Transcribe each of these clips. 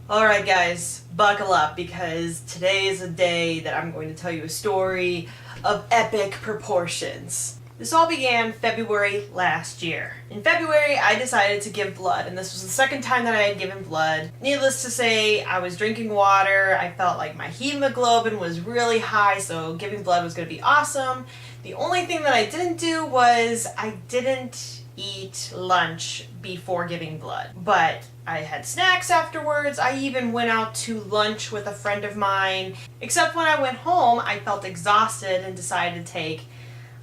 Alright guys, buckle up because today is a day that I'm going to tell you a story of epic proportions. This all began February last year. In February, I decided to give blood, and this was the second time that I had given blood. Needless to say, I was drinking water, I felt like my hemoglobin was really high, so giving blood was going to be awesome. The only thing that I didn't do was I didn't eat lunch before giving blood. But I had snacks afterwards. I even went out to lunch with a friend of mine. Except when I went home, I felt exhausted and decided to take,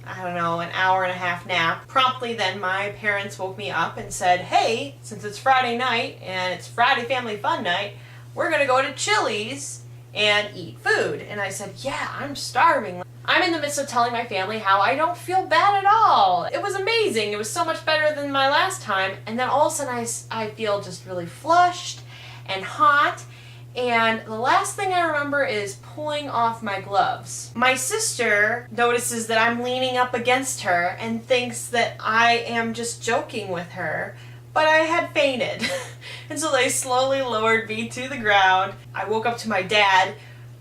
I don't know, an hour and a half nap. Promptly then my parents woke me up and said, hey, since it's Friday night and it's Friday family fun night, we're gonna go to Chili's and eat food. And I said, yeah, I'm starving. I'm in the midst of telling my family how I don't feel bad at all. It was amazing. It was so much better than my last time. And then all of a sudden I feel just really flushed and hot. And the last thing I remember is pulling off my gloves. My sister notices that I'm leaning up against her and thinks that I am just joking with her. But I had fainted. And so they slowly lowered me to the ground. I woke up to my dad,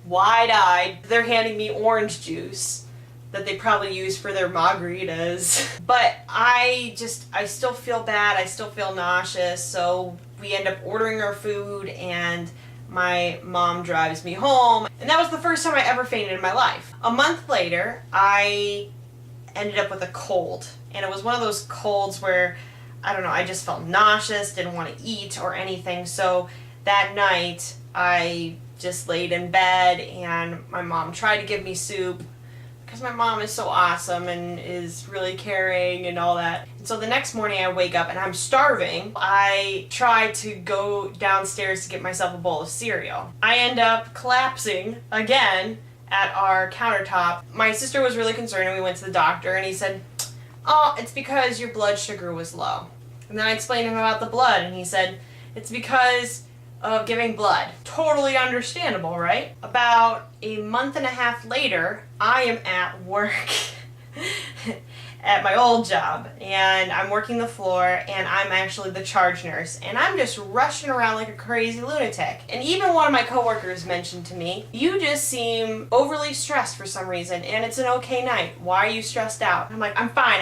wide-eyed. They're handing me orange juice that they probably use for their margaritas. But I still feel bad. I still feel nauseous. So we end up ordering our food and my mom drives me home. And that was the first time I ever fainted in my life. A month later, I ended up with a cold. And it was one of those colds where, I don't know, I just felt nauseous, didn't want to eat or anything. So that night, I just laid in bed and my mom tried to give me soup because my mom is so awesome and is really caring and all that. And so the next morning I wake up and I'm starving. I try to go downstairs to get myself a bowl of cereal. I end up collapsing again at our countertop. My sister was really concerned and we went to the doctor and he said, oh, it's because your blood sugar was low. And then I explained to him about the blood and he said, it's because of giving blood. Totally understandable, right? About a month and a half later, I am at work at my old job and I'm working the floor and I'm actually the charge nurse and I'm just rushing around like a crazy lunatic. And even one of my coworkers mentioned to me, you just seem overly stressed for some reason and it's an okay night. Why are you stressed out? I'm like, I'm fine.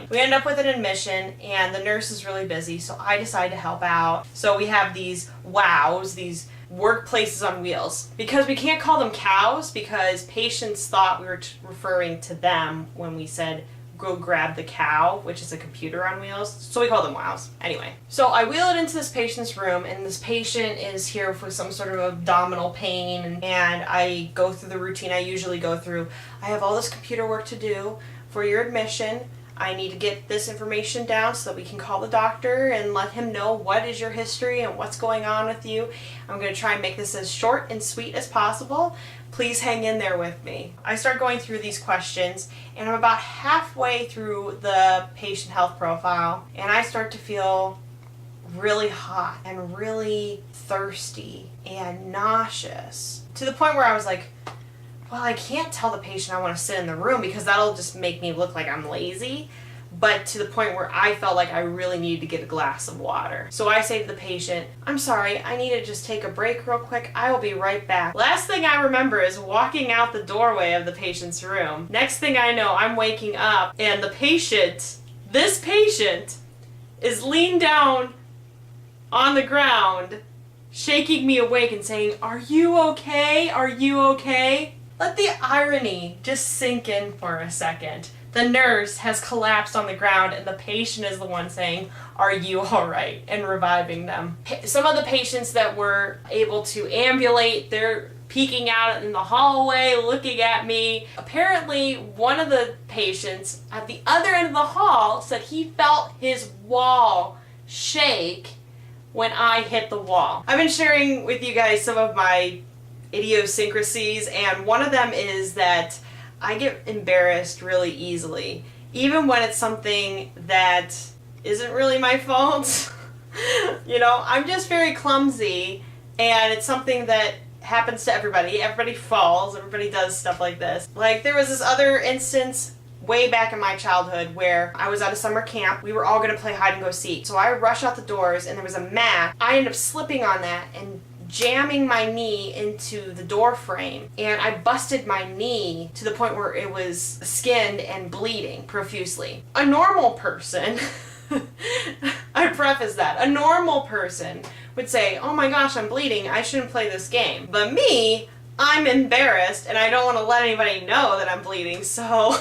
We end up with an admission and the nurse is really busy, so I decide to help out. So we have these WOWs, these workplaces on wheels. Because we can't call them cows because patients thought we were referring to them when we said go grab the cow, which is a computer on wheels. So we call them WOWs. Anyway, so I wheel it into this patient's room and this patient is here for some sort of abdominal pain and I go through the routine I usually go through. I have all this computer work to do for your admission. I need to get this information down so that we can call the doctor and let him know what is your history and what's going on with you. I'm going to try and make this as short and sweet as possible. Please hang in there with me. I start going through these questions and I'm about halfway through the patient health profile and I start to feel really hot and really thirsty and nauseous to the point where I was like, well, I can't tell the patient I want to sit in the room because that'll just make me look like I'm lazy. But to the point where I felt like I really needed to get a glass of water. So I say to the patient, I'm sorry, I need to just take a break real quick. I will be right back. Last thing I remember is walking out the doorway of the patient's room. Next thing I know, I'm waking up and this patient is leaned down on the ground, shaking me awake and saying, are you okay? Are you okay? Let the irony just sink in for a second. The nurse has collapsed on the ground and the patient is the one saying, are you alright? And reviving them. Some of the patients that were able to ambulate, they're peeking out in the hallway, looking at me. Apparently, one of the patients at the other end of the hall said he felt his wall shake when I hit the wall. I've been sharing with you guys some of my idiosyncrasies, and one of them is that I get embarrassed really easily, even when it's something that isn't really my fault. You know, I'm just very clumsy, and it's something that happens to everybody. Everybody falls, everybody does stuff like this. Like, there was this other instance way back in my childhood where I was at a summer camp. We were all going to play hide and go seek. So I rushed out the doors and there was a mat. I ended up slipping on that and jamming my knee into the door frame, and I busted my knee to the point where it was skinned and bleeding profusely. A normal person, I preface that, a normal person would say, oh my gosh, I'm bleeding, I shouldn't play this game. But me, I'm embarrassed and I don't want to let anybody know that I'm bleeding, so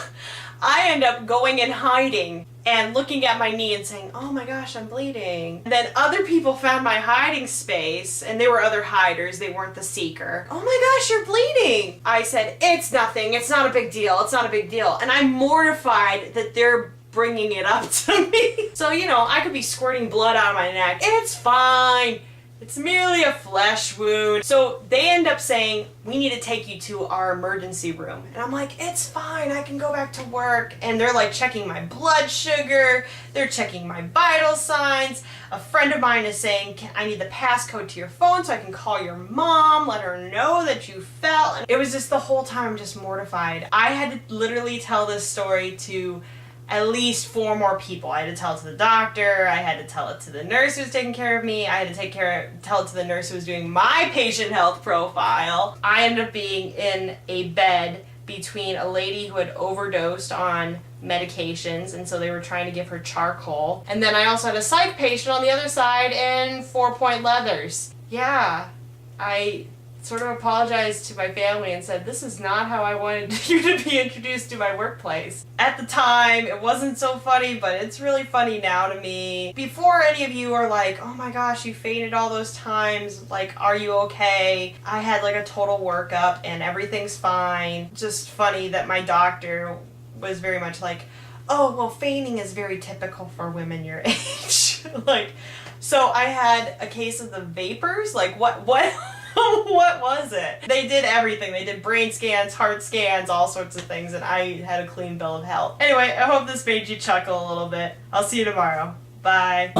I end up going and hiding and looking at my knee and saying, oh my gosh, I'm bleeding. And then other people found my hiding space, and there were other hiders, they weren't the seeker. Oh my gosh, you're bleeding. I said, it's nothing, it's not a big deal, it's not a big deal. And I'm mortified that they're bringing it up to me. So, you know, I could be squirting blood out of my neck. It's fine. It's merely a flesh wound. So they end up saying, we need to take you to our emergency room. And I'm like, it's fine, I can go back to work. And they're like checking my blood sugar, they're checking my vital signs. A friend of mine is saying, I need the passcode to your phone so I can call your mom, let her know that you fell. And it was just the whole time just mortified. I had to literally tell this story to at least 4 more people. I had to tell it to the doctor, I had to tell it to the nurse who was taking care of me, I had to tell it to the nurse who was doing my patient health profile. I ended up being in a bed between a lady who had overdosed on medications, and so they were trying to give her charcoal. And then I also had a psych patient on the other side in 4-point leathers. Yeah, I sort of apologized to my family and said, this is not how I wanted you to be introduced to my workplace. At the time, it wasn't so funny, but it's really funny now to me. Before any of you are like, oh my gosh, you fainted all those times, like, are you okay? I had like a total workup and everything's fine. Just funny that my doctor was very much like, oh, well, fainting is very typical for women your age. Like, so I had a case of the vapors, like what what was it? They did everything. They did brain scans, heart scans, all sorts of things, and I had a clean bill of health. Anyway, I hope this made you chuckle a little bit. I'll see you tomorrow. Bye.